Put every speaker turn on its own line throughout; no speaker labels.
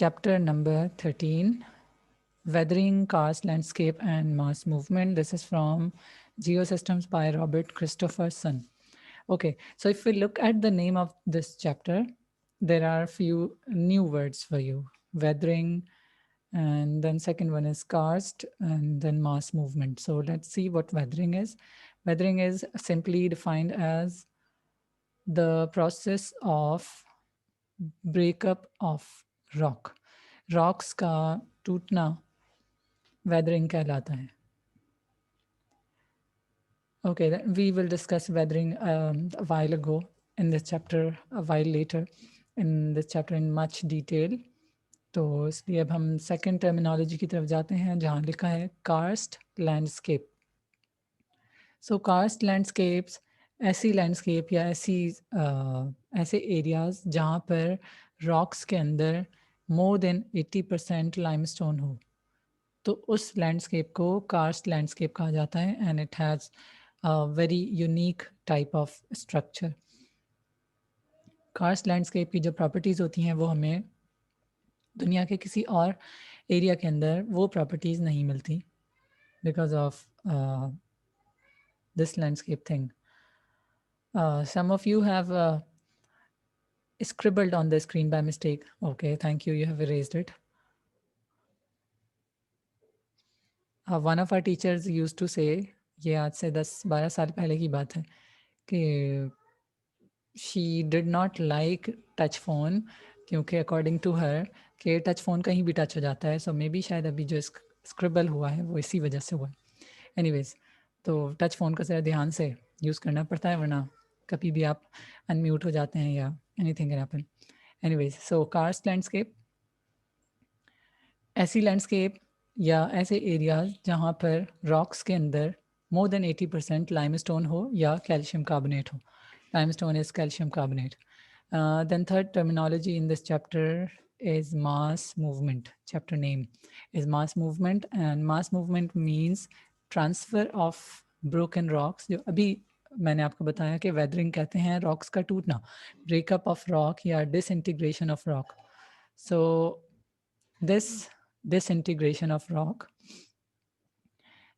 chapter number 13, Weathering, Karst, Landscape and Mass Movement. This is from Geosystems by Robert Christopherson. Okay, so if we look at the name of this chapter, there are a few new words for you. Weathering, and then second one is karst, and then mass movement. So let's see what weathering is. Weathering is simply defined as the process of breakup of rock. Rocks का टूटना weathering कहलाता है. Okay, we will discuss weathering a while ago in this chapter, a while later in this chapter in much detail. तो इसलिए अब हम second terminology की तरफ जाते हैं जहाँ लिखा है कार्स्ट लैंडस्केप. सो कार्स्ट लैंडस्केप्स ऐसी लैंडस्केप या ऐसे एरियाज जहाँ पर रॉक्स के अंदर मोर देन 80% लाइमस्टोन हो, तो उस लैंडस्केप को कार्स्ट लैंडस्केप कहा जाता है and it has very unique type of structure. Karst landscape की जो प्रॉपर्टीज़ होती हैं वो हमें दुनिया के किसी और एरिया के अंदर वो प्रॉपर्टीज़ नहीं मिलती because of this landscape thing. Some of you have scribbled on the screen by mistake. Okay, thank you. You have erased it. One of our teachers used to say, ये आज से 10-12 साल पहले की बात है कि she did not like touch phone क्योंकि according to her कि touch phone कहीं भी touch हो जाता है. So maybe शायद अभी जो scribble हुआ है वो इसी वजह से हुआ है. Anyways, तो टच फ़ोन का ज़रा ध्यान से यूज़ करना पड़ता है वरना कभी भी आप अनम्यूट हो जाते हैं या anything can happen. Anyways, so karst landscape ऐसी लैंडस्केप या ऐसे एरियाज जहाँ पर रॉक्स के अंदर मोर देन 80% लाइमस्टोन हो या कैल्शियम कार्बोनेट हो. Limestone is calcium carbonate. Then third terminology in this chapter is mass movement. Chapter name is mass movement, and mass movement means transfer of broken rocks. जो अभी मैंने आपको बताया कि weathering कहते हैं रॉक्स का टूटना, ब्रेकअप ऑफ रॉक या disintegration of rock. So this disintegration of rock,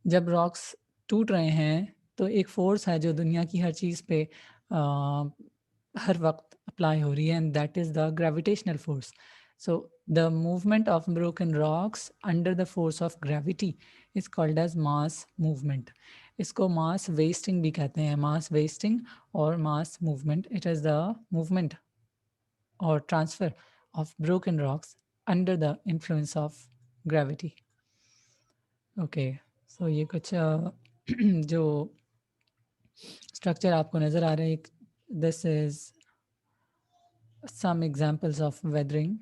जब रॉक्स टूट रहे हैं तो एक फोर्स है जो दुनिया की हर चीज़ पे हर वक्त अप्लाई हो रही है and that is the gravitational force. So the movement of broken rocks under the force of gravity is called as mass movement. इसको mass wasting भी कहते हैं. mass wasting और mass movement, it is the movement or transfer of broken rocks under the influence of gravity. Okay, so ये कुछ जो structure आपको नज़र आ रहे हैं, this is some examples of weathering.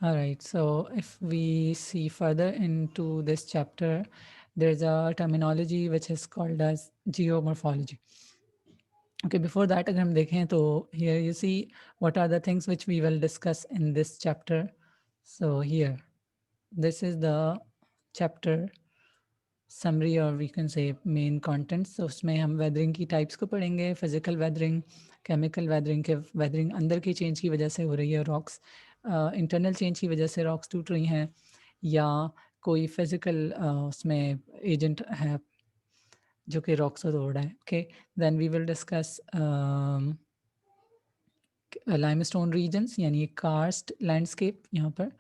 All right, so if we see further into this chapter, there's a terminology which is called as geomorphology. Okay, before that, अगर हम देखें तो here you see what are the things which we will discuss in this chapter. So here, this is the chapter summary or we can say main contents. So उसमें हम weathering की types को पढ़ेंगे, physical weathering, chemical weathering के weathering अंदर की change की वजह से हो रही है, rocks इंटरनल चेंज की वजह से रॉक्स टूट रही हैं या कोई फिजिकल उसमें एजेंट है जो कि रॉक्स को तोड़ रहा है. Okay, then we will discuss limestone regions यानी कार्स्ट लैंडस्केप. यहाँ पर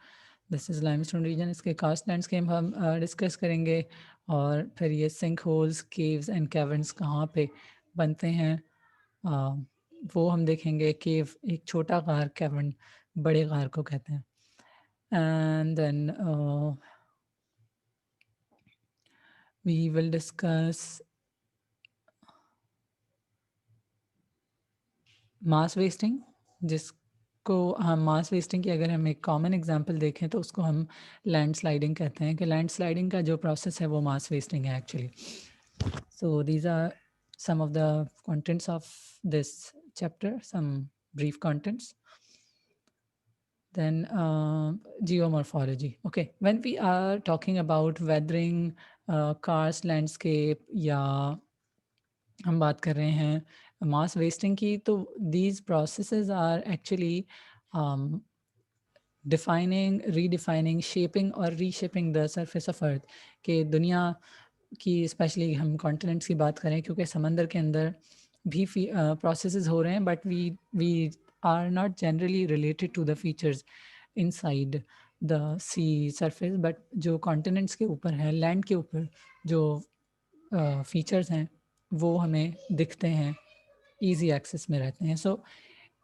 दिस इज़ लाइमस्टोन रीजन, इसके कार्स्ट लैंडस्केप हम डिस्कस करेंगे. और फिर ये sinkholes, caves and caverns कहाँ पे बनते हैं वो हम देखेंगे. केव एक छोटा गार, कैवर्न बड़े गार को कहते हैं. And then we will discuss mass wasting, जिसको हम मास वेस्टिंग की अगर हम एक कॉमन एग्जांपल देखें तो उसको हम लैंडस्लाइडिंग कहते हैं कि लैंडस्लाइडिंग का जो प्रोसेस है वो मास वेस्टिंग है actually. So these are some of the contents of this chapter, some brief contents. Then geomorphology. Okay, when we are talking about weathering, karst landscape या हम बात कर रहे हैं मास वेस्टिंग की, तो these processes are actually defining, redefining, shaping और reshaping the surface of earth. कि दुनिया की, स्पेशली हम कॉन्टिनेंट्स की बात करें, क्योंकि समंदर के अंदर भी प्रोसेसेस हो रहे हैं, but we are not generally related to the features inside the sea surface, but जो कॉन्टिनेंट्स के ऊपर है, लैंड के ऊपर जो फीचर्स हैं वो हमें दिखते हैं, ईजी एक्सेस में रहते हैं। So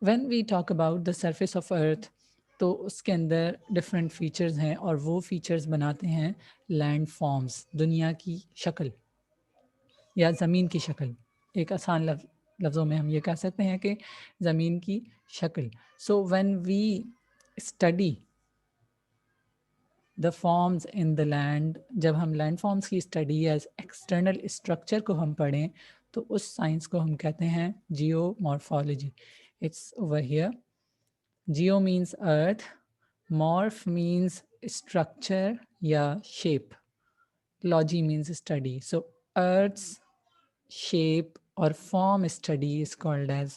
when we talk about the surface of earth, तो उसके अंदर डिफरेंट फीचर्स हैं और वो फीचर्स बनाते हैं लैंड फॉर्म्स, दुनिया की शक्ल या ज़मीन की शक्ल। एक आसान लफ्ज़ों में हम ये कह सकते हैं कि ज़मीन की शक्ल। So when we study the forms in the land, जब हम लैंड फॉर्म्स की स्टडी या एक्सटर्नल स्ट्रक्चर को हम पढ़ें, तो उस साइंस को हम कहते हैं geomorphology. It's over here. Jio means earth, morph means structure या शेप, लॉजी मीन्स स्टडी। सो अर्थ's shape और form study is called as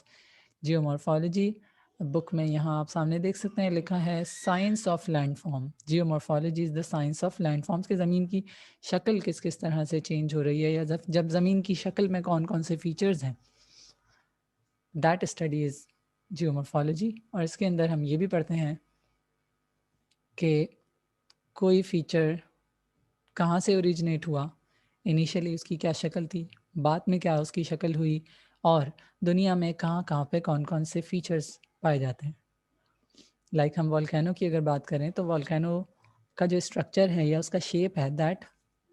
geomorphology। Book में यहाँ आप सामने देख सकते हैं लिखा है science of land form. Geomorphology is the science of land forms, के ज़मीन की शक्ल किस किस तरह से चेंज हो रही है, या जब ज़मीन की शक्ल में कौन कौन से फीचर्स हैं, दैट स्टडी इज जियोमॉर्फोलॉजी। और इसके अंदर हम ये भी पढ़ते हैं कि कोई फीचर कहाँ से ओरिजिनेट हुआ, इनिशियली उसकी क्या शक्ल थी, बाद में क्या उसकी शक्ल हुई, और दुनिया में कहाँ कहाँ पे कौन कौन से फीचर्स पाए जाते हैं। लाइक हम वॉल्केनो की अगर बात करें, तो वॉल्केनो का जो स्ट्रक्चर है या उसका शेप है, दैट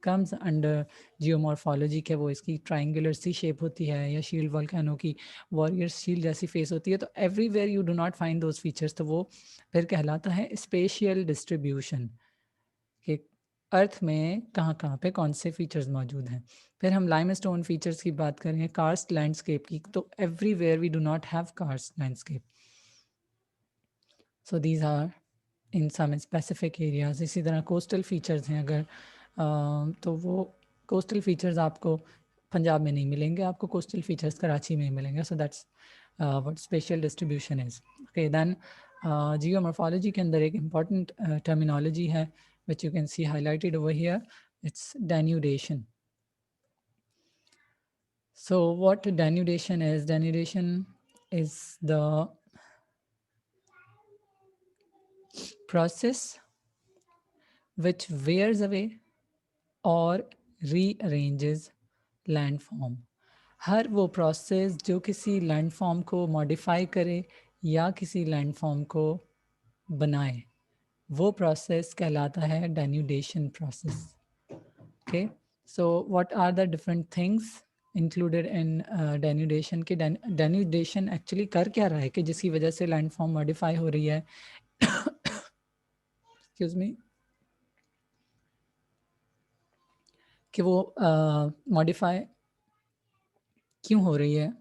कम्स अंडर जियोमॉर्फोलॉजी, के वो इसकी ट्राइंगुलर सी शेप होती है, या शील्ड वॉल्केनो की वॉरियर शील्ड जैसी फेस होती है। तो everywhere you do not find those features, तो वो फिर कहलाता है स्पेशियल डिस्ट्रीब्यूशन, कि अर्थ में कहाँ कहाँ पे कौन से फीचर्स मौजूद हैं। फिर हम लाइमस्टोन फीचर्स की बात करें, कार्स्ट लैंडस्केप की, तो everywhere we do not have karst landscape. So these are in some specific areas. इसी तरह कोस्टल फीचर्स हैं, अगर तो वो कोस्टल फीचर्स आपको पंजाब में नहीं मिलेंगे, आपको कोस्टल फीचर्स कराची में मिलेंगे। So that's what spatial distribution is. Okay, then geomorphology के अंदर एक इम्पॉर्टेंट टर्मिनोलॉजी है which you can see highlighted over here. It's denudation. So what denudation is? Denudation is the process which wears away or rearranges landform. हर वो process जो किसी landform को modify करे या किसी लैंडफॉर्म को बनाए, वो प्रोसेस कहलाता है denudation process. Okay, so what are the different things included in denudation? के डेन्यूडेशन एक्चुअली कर क्या रहा है कि जिसकी वजह से लैंडफॉर्म मॉडिफाई हो रही है, एक्सक्यूज मी, कि वो मॉडिफाई क्यों हो रही है?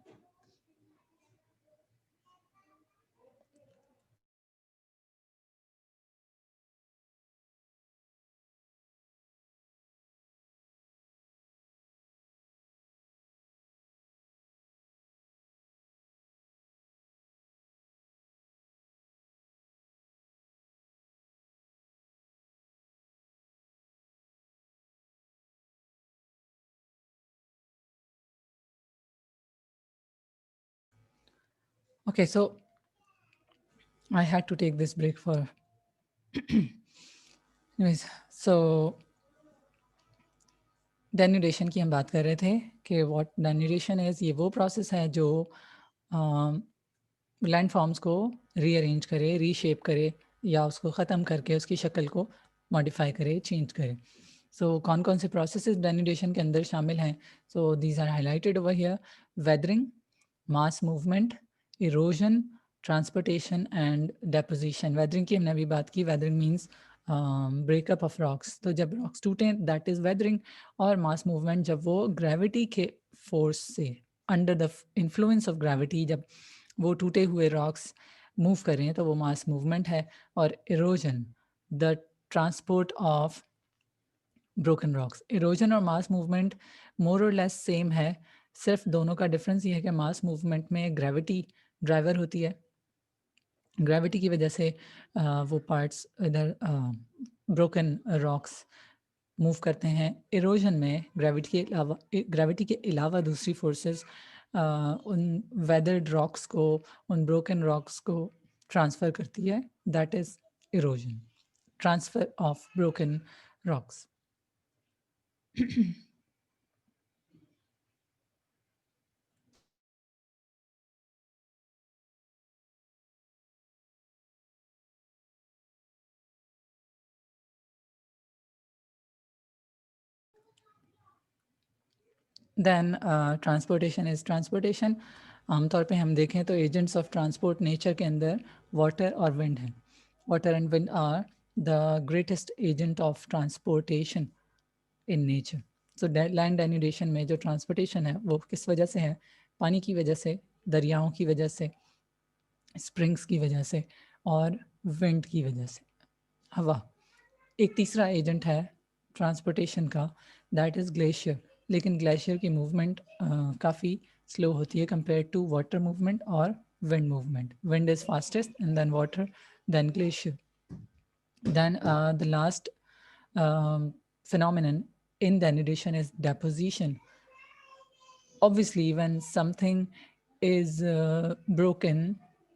Okay, so I had to take this break for anyways. So denudation की हम बात कर रहे थे कि व्हाट डेन्यूडेशन इज, ये वो प्रोसेस है जो लैंड फॉर्म्स को रीअरेंज करे, रीशेप करे, या उसको ख़त्म करके उसकी शक्ल को मॉडिफाई करे, चेंज करे। सो कौन कौन से प्रोसेसेस डेन्यूडेशन के अंदर शामिल हैं? So these are highlighted over here. Weathering, mass movement, erosion, transportation and deposition. Weathering की हमने अभी बात की। Weathering means breakup of rocks, तो जब रॉक्स टूटें दैट इज़ वेदरिंग। और मास मूवमेंट जब वो ग्रेविटी के फोर्स से, under the influence of gravity, जब वो टूटे हुए रॉक्स मूव कर रहे हैं, तो वो मास मूवमेंट है। और erosion, the transport of broken rocks. Erosion और मास मूवमेंट मोर और लेस सेम है, सिर्फ दोनों का डिफरेंस ये है कि मास मूवमेंट में ग्रेविटी ड्राइवर होती है, ग्रेविटी की वजह से वो पार्ट्स इधर ब्रोकन रॉक्स मूव करते हैं। इरोजन में ग्रेविटी के अलावा दूसरी फोर्सेस उन वेदर्ड रॉक्स को, उन ब्रोकन रॉक्स को ट्रांसफ़र करती है, that is erosion, transfer of broken rocks. Then transportation is transportation. आमतौर पे हम देखें तो एजेंट्स ऑफ ट्रांसपोर्ट नेचर के अंदर वाटर और विंड हैं। Water and wind are the greatest agent of transportation in nature. So land denudation में जो ट्रांसपोर्टेशन है वो किस वजह से है? पानी की वजह से, दरियाओं की वजह से, स्प्रिंग्स की वजह से और विंड की वजह से, हवा। एक तीसरा एजेंट है ट्रांसपोर्टेशन का, दैट इज़ ग्लेशियर। लेकिन ग्लेशियर की मूवमेंट काफ़ी स्लो होती है कंपेयर टू वाटर मूवमेंट और wind movement. Wind is fastest and then water, then glacier. Then the last phenomenon in denudation is deposition. Obviously, when something is broken,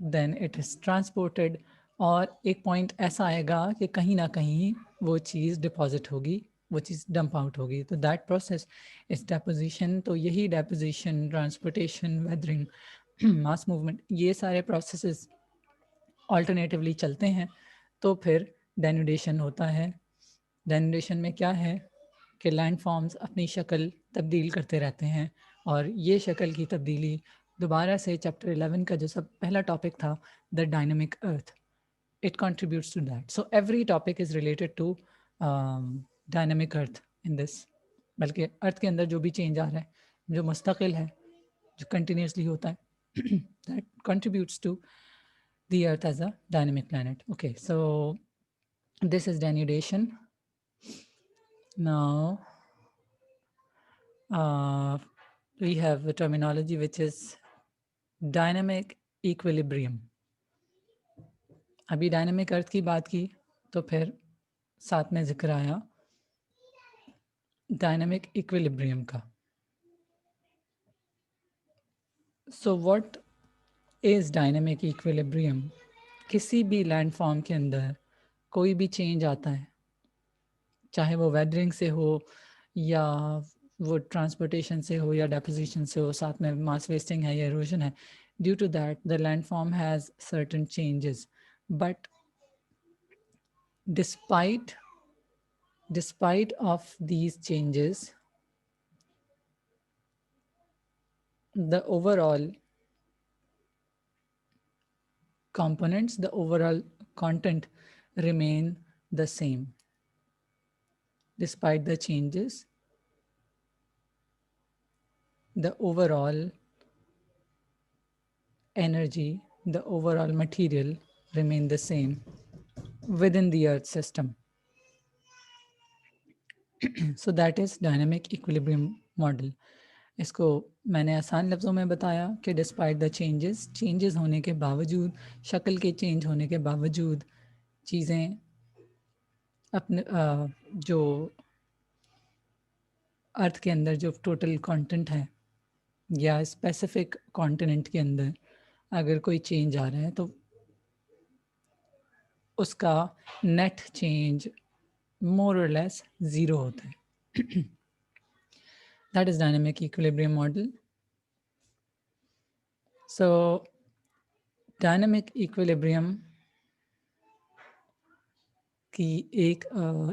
then it is transported, और एक point ऐसा आएगा कि कहीं ना कहीं वो चीज़ डिपॉजिट होगी, वो चीज़ डंप आउट होगी। तो दैट प्रोसेस इज डेपोजिशन। तो यही deposition, transportation, weathering, mass movement, ये सारे प्रोसेसेस ऑल्टरनेटिवली चलते हैं, तो फिर डेनुडेशन होता है। डेनुडेशन में क्या है कि लैंड फॉर्म्स अपनी शक्ल तब्दील करते रहते हैं, और ये शक्ल की तब्दीली दोबारा से चैप्टर 11 का जो सब पहला टॉपिक था, the dynamic earth, it contributes to that. So every topic is related to dynamic earth in this. बल्कि अर्थ के अंदर जो भी चेंज आ रहा है, जो मुस्तकिल है, जो कंटिन्यूसली होता है, that contributes to the earth as a dynamic planet. Okay, so this is denudation. Now we have a terminology which is dynamic equilibrium. अभी डायनामिक अर्थ की बात की तो फिर साथ में जिक्र आया डायनामिक इक्विलिब्रियम का। So what is dynamic equilibrium? किसी भी लैंडफॉर्म के अंदर कोई भी चेंज आता है, चाहे वो वेदरिंग से हो या वो ट्रांसपोर्टेशन से हो या डेपोजिशन से हो, साथ में मास वेस्टिंग है या इरोजन है, due to that the landform has certain changes, but despite of these changes, the overall components, the overall content remain the same. Despite the changes, the overall energy, the overall material remain the same within the earth system. So that is dynamic equilibrium model. इसको मैंने आसान लफ्ज़ों में बताया कि despite the changes होने के बावजूद, शक्ल के चेंज होने के बावजूद, चीज़ें अपने जो अर्थ के अंदर जो टोटल कंटेंट है या स्पेसिफिक कॉन्टिनेंट के अंदर अगर कोई चेंज आ रहा है तो उसका नेट चेंज मोर और लेस ज़ीरो होता है। That is dynamic equilibrium model. So dynamic equilibrium की एक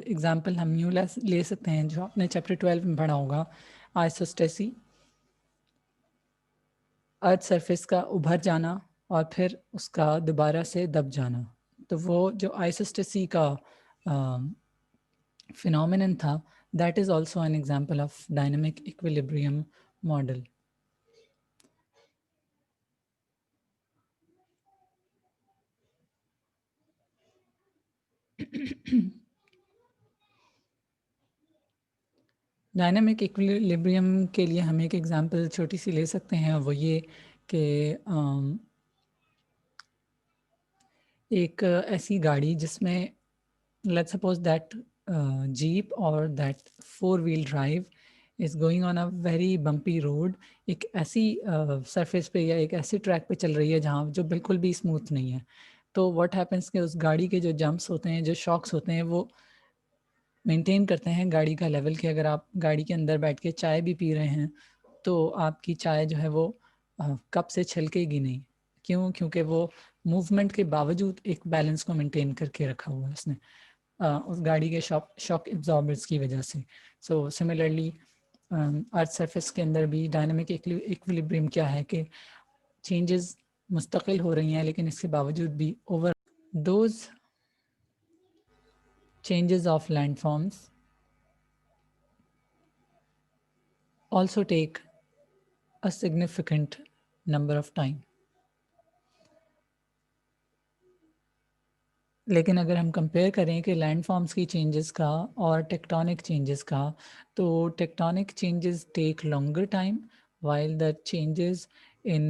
एग्जांपल हम यूँ ले सकते हैं जो आपने चैप्टर 12 में पढ़ा होगा, आइसोस्टेसी, अर्थ सरफेस का उभर जाना और फिर उसका दोबारा से दब जाना। तो वो जो आइसोस्टेसी का फिनोमेनन था, that is also an example of dynamic equilibrium model. Dynamic equilibrium के लिए हम एक एग्जांपल छोटी सी ले सकते हैं, वो ये कि एक ऐसी गाड़ी जिसमें let's suppose that jeep or that four wheel drive is going on a very bumpy road, एक ऐसी सरफेस पे या एक ऐसी ट्रैक पे चल रही है जहाँ जो बिल्कुल भी स्मूथ नहीं है। तो व्हाट हैपेंस कि उस गाड़ी के जो जंप्स होते हैं, जो शॉक्स होते हैं, वो मेंटेन करते हैं गाड़ी का लेवल। कि अगर आप गाड़ी के अंदर बैठ के चाय भी पी रहे हैं तो आपकी चाय जो है वो कप से छलकेगी नहीं। क्यों? क्योंकि वो मूवमेंट के बावजूद एक बैलेंस को मेंटेन करके रखा हुआ है उसने, उस गाड़ी के शॉक एब्जॉर्बर्स की वजह से। सो सिमिलरली अर्थ सरफेस के अंदर भी डायनामिक इक्विलिब्रियम क्या है कि चेंजेस मुस्तकिल हो रही हैं, लेकिन इसके बावजूद भी over those changes of landforms also take a significant number of time। लेकिन अगर हम कंपेयर करें कि लैंडफॉर्म्स की चेंजेस का और टेक्टोनिक चेंजेस का, तो tectonic changes take longer time while the changes in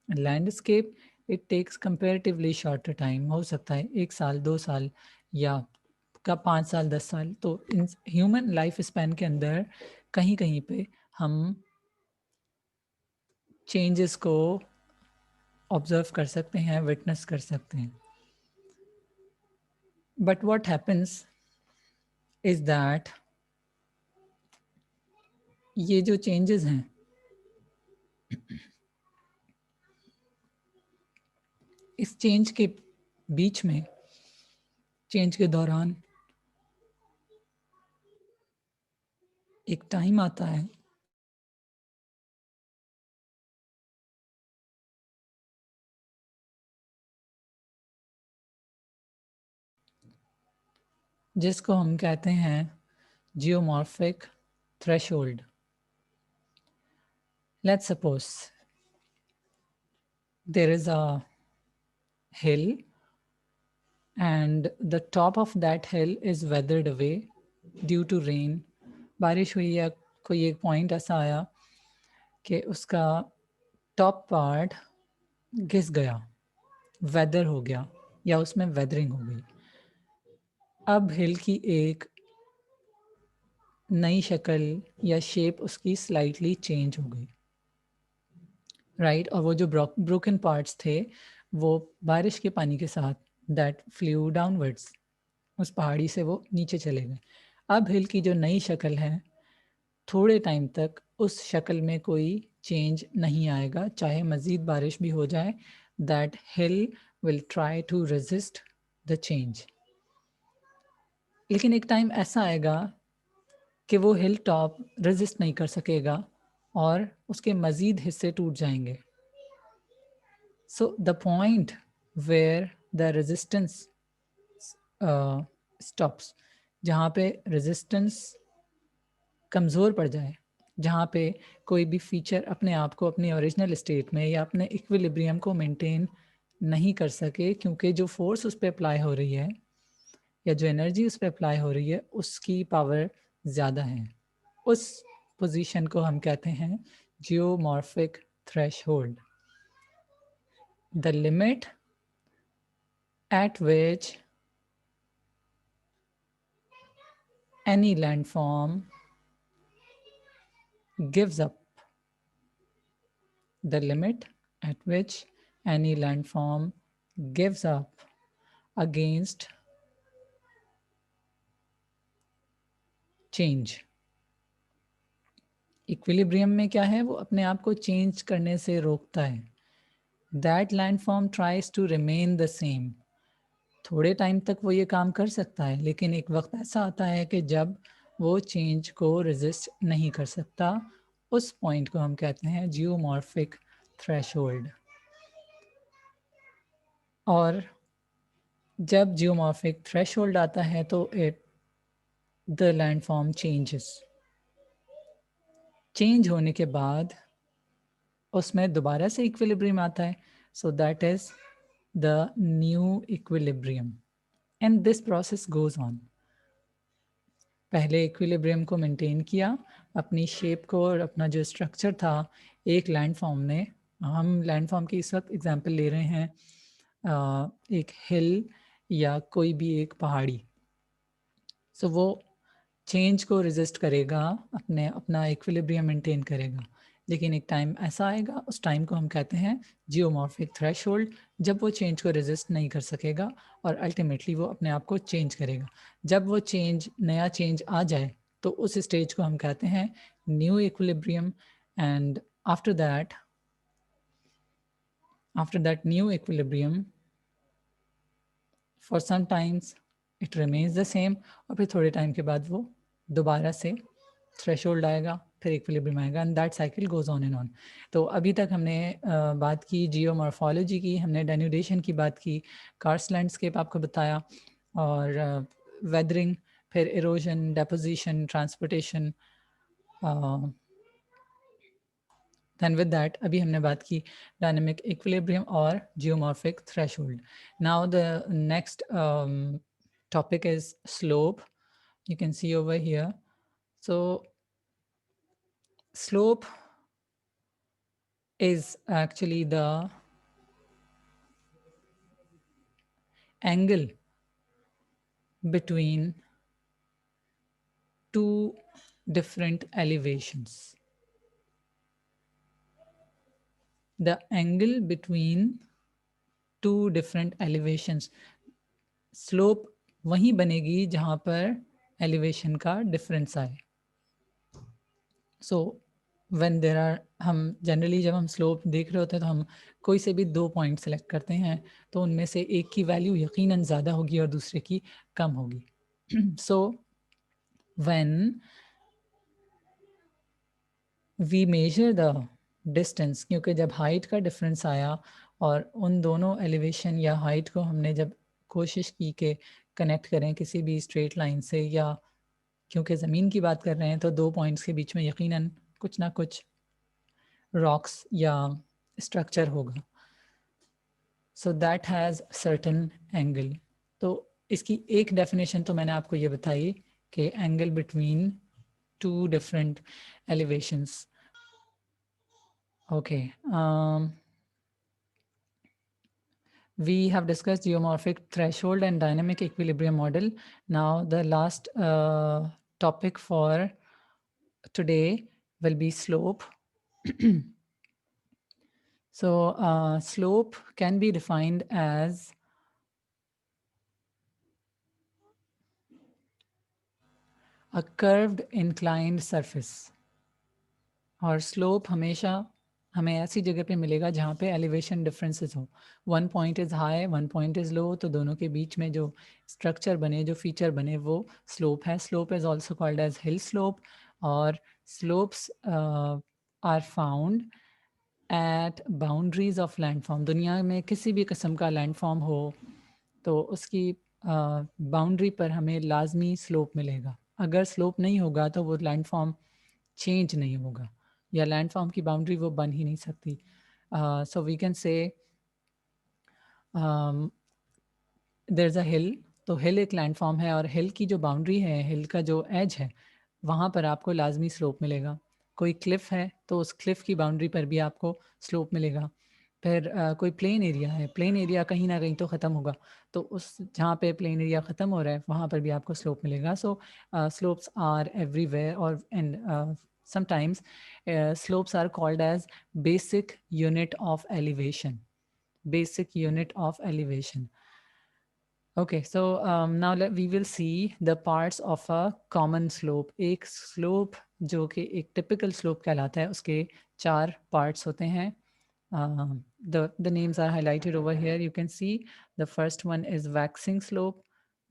landscape it takes comparatively shorter time। हो सकता है 1 साल 2 साल या का 5 साल 10 साल। तो इन ह्यूमन लाइफ स्पैन के अंदर कहीं कहीं पे हम चेंजेस को ऑब्जर्व कर सकते हैं, विटनेस कर सकते हैं। But what happens is that ये जो चेंजेस हैं इस चेंज के बीच में, चेंज के दौरान एक टाइम आता है जिसको हम कहते हैं geomorphic threshold. Let's suppose there is a hill and the top of that hill is weathered away due to rain। बारिश हुई या कोई एक पॉइंट ऐसा आया कि उसका टॉप पार्ट घिस गया, वेदर हो गया या उसमें वेदरिंग हो गई। अब हिल की एक नई शक्ल या शेप उसकी स्लाइटली चेंज हो गई, राइट। और वो जो ब्रोकन पार्ट्स थे वो बारिश के पानी के साथ दैट फ्लू डाउनवर्ड्स, उस पहाड़ी से वो नीचे चले गए। अब हिल की जो नई शक्ल है, थोड़े टाइम तक उस शक्ल में कोई चेंज नहीं आएगा, चाहे मज़ीद बारिश भी हो जाए। That hill will try to resist the change. लेकिन एक टाइम ऐसा आएगा कि वो हिल टॉप रेजिस्ट नहीं कर सकेगा और उसके मज़ीद हिस्से टूट जाएंगे। So the point where the resistance stops, जहाँ पे रेजिस्टेंस कमज़ोर पड़ जाए, जहाँ पे कोई भी फीचर अपने आप को अपनी ओरिजिनल स्टेट में या अपने इक्विलिब्रियम को मेंटेन नहीं कर सके, क्योंकि जो फोर्स उस पर अप्लाई हो रही है या जो एनर्जी उस पर अप्लाई हो रही है उसकी पावर ज़्यादा है। उस पोजीशन को हम कहते हैं geomorphic threshold. The limit at which any landform gives up, the limit at which any landform gives up against change। Equilibrium में क्या है, वो अपने आप को चेंज करने से रोकता है। That landform tries to remain the same. थोड़े टाइम तक वो ये काम कर सकता है, लेकिन एक वक्त ऐसा आता है कि जब वो चेंज को रेजिस्ट नहीं कर सकता। उस पॉइंट को हम कहते हैं जियोमॉर्फिक थ्रेशोल्ड। और जब जियोमॉर्फिक थ्रेशोल्ड आता है तो it the landform changes. Change होने के बाद उसमें दोबारा से इक्विलिब्रियम आता है। So that is the new equilibrium and this process goes on. पहले इक्विलिब्रियम को मेंटेन किया, अपनी शेप को और अपना जो स्ट्रक्चर था एक लैंडफॉर्म ने, हम लैंडफॉर्म की इस वक्त एग्जांपल ले रहे हैं एक हिल या कोई भी एक पहाड़ी। सो वो चेंज को रेजिस्ट करेगा, अपना इक्विलिब्रियम मेंटेन करेगा, लेकिन एक टाइम ऐसा आएगा, उस टाइम को हम कहते हैं जियोमॉर्फिक थ्रेशोल्ड, जब वो चेंज को रेजिस्ट नहीं कर सकेगा और अल्टीमेटली वो अपने आप को चेंज करेगा। जब वो नया चेंज आ जाए तो उस स्टेज को हम कहते हैं new equilibrium. And after that new equilibrium for some times it remains the same, और फिर थोड़े टाइम के बाद वो दोबारा से थ्रेशोल्ड आएगा, फिर इक्विलिब्रियम आएगा, and that cycle goes on and on. तो अभी तक हमने बात की जियोमॉर्फोलॉजी की, हमने डेन्यूडेशन की बात की, कार्स्ट लैंडस्केप आपको बताया, और वेदरिंग, फिर erosion, deposition, transportation, then with that अभी हमने बात की डायनेमिक इक्विलिब्रियम और geomorphic threshold. Now the next topic is slope. You can see over here. So slope is actually the angle between two different elevations. The angle between two different elevations. Slope वहीं बनेगी जहाँ पर elevation का difference आए. So when there are, हम generally जब हम slope देख रहे होते हैं तो हम कोई से भी 2 पॉइंट सेलेक्ट करते हैं, तो उनमें से एक की वैल्यू यकीनन ज़्यादा होगी और दूसरे की कम होगी। So when we measure the distance, क्योंकि जब हाइट का डिफरेंस आया और उन दोनों एलिवेशन या हाइट को हमने जब कोशिश की कि कनेक्ट करें किसी भी स्ट्रेट लाइन से, या क्योंकि ज़मीन की बात कर रहे हैं तो 2 पॉइंट्स के बीच में यकीनन कुछ ना कुछ रॉक्स या स्ट्रक्चर होगा, so that has certain angle. तो इसकी एक डेफिनेशन तो मैंने आपको ये बताई कि angle between two different elevations. Okay, we have discussed geomorphic threshold and dynamic equilibrium model. Now the last topic for today will be slope. So slope can be defined as a curved inclined surface. और slope हमेशा हमें ऐसी जगह पे मिलेगा जहाँ पे elevation differences हो, 1 point is high 1 point is low, तो दोनों के बीच में जो स्ट्रक्चर बने, जो फीचर बने, वो स्लोप है। Slope is also called as hill slope, और slopes are found at boundaries of landform. दुनिया में किसी भी किस्म का लैंडफॉर्म हो तो उसकी बाउंड्री पर हमें लाजमी स्लोप मिलेगा। अगर स्लोप नहीं होगा तो वो लैंडफॉर्म चेंज नहीं होगा, या लैंडफॉर्म की बाउंड्री वो बन ही नहीं सकती। So we can say there is a hill, तो हिल एक लैंडफॉर्म है, और हिल की जो बाउंड्री है, हिल का जो एज है, वहाँ पर आपको लाजमी स्लोप मिलेगा। कोई क्लिफ है तो उस क्लिफ की बाउंड्री पर भी आपको स्लोप मिलेगा। फिर कोई प्लेन एरिया है, प्लेन एरिया कहीं ना कहीं तो ख़त्म होगा, तो उस जहाँ पे प्लेन एरिया ख़त्म हो रहा है वहाँ पर भी आपको स्लोप मिलेगा। सो स्लोप्स आर एवरीवेयर, और and sometimes slopes are called as basic unit of elevation. Basic unit of elevation. Okay, so now we will see the parts of a common slope. एक slope जो कि एक typical slope कहलाता है, उसके 4 parts होते हैं. The names are highlighted over here. You can see the first one is waxing slope.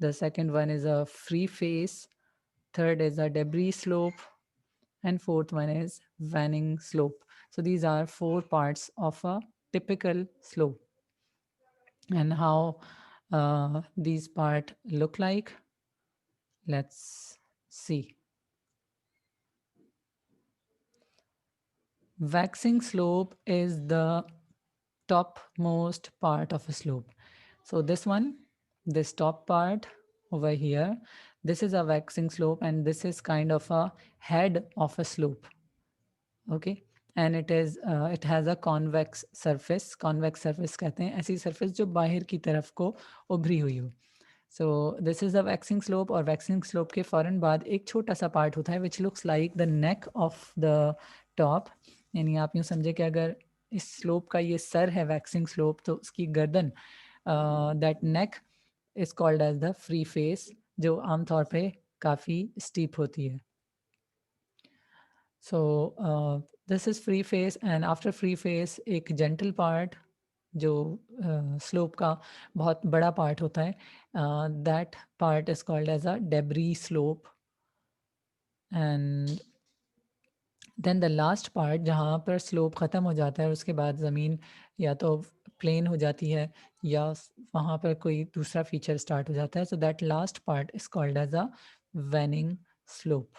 The second one is a free face. Third is a debris slope. And fourth one is vanning slope. So these are 4 parts of a typical slope. And how these part look like, let's see. Waxing slope is the topmost part of a slope. So this one, this top part over here, This is a waxing slope, and this is kind of a head of a slope. Okay, and it has a convex surface. Convex surface कहते हैं ऐसी surface जो बाहर की तरफ को उभरी हुई हो. So this is the waxing slope, और waxing slope के फौरन बाद एक छोटा सा पार्ट होता है which looks like the neck of the top. यानी आप यूँ समझे कि अगर इस स्लोप का ये सर है waxing slope, तो उसकी गर्दन, that neck is called as the free face, जो आमतौर पे काफ़ी steep होती है. So this is free face, and after free face एक gentle part जो स्लोप का बहुत बड़ा पार्ट होता है, that part is called as a debris slope. And then the last part जहाँ पर स्लोप ख़त्म हो जाता है, उसके बाद ज़मीन या तो प्लेन हो जाती है या वहाँ पर कोई दूसरा फीचर स्टार्ट हो जाता है. So that last part is called as a waning slope.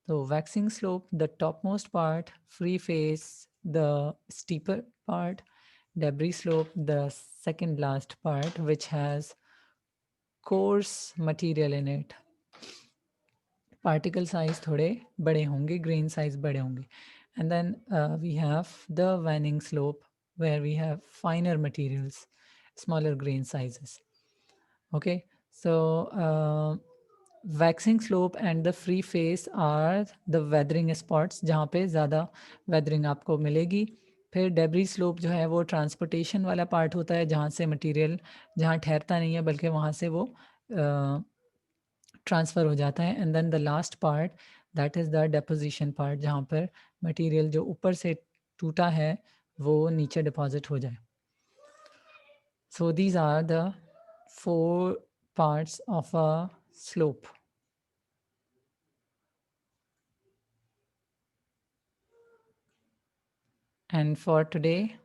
So waxing slope, the topmost part, free face, the steeper part, debris slope, the second last part, which has coarse material in it. Particle size थोड़े बड़े होंगे, grain size बड़े होंगे. And then we have the waning slope, where we have finer materials, smaller grain sizes. Okay, so waxing slope and the free face are the weathering spots, जहाँ पे ज़्यादा weathering आपको मिलेगी. फिर डेब्री स्लोप जो है वो ट्रांसपोर्टेशन वाला पार्ट होता है, जहाँ से मटेरियल जहाँ ठहरता नहीं है बल्कि वहाँ से वो ट्रांसफ़र हो जाता है. And then the last part, that is the deposition part, जहाँ पर मटेरियल जो ऊपर से टूटा है वो नीचे डिपॉजिट हो जाए. So these are the 4 parts of a slope. And for today,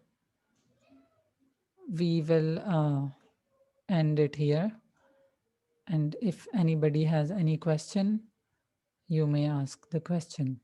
we will end it here. And if anybody has any question, you may ask the question.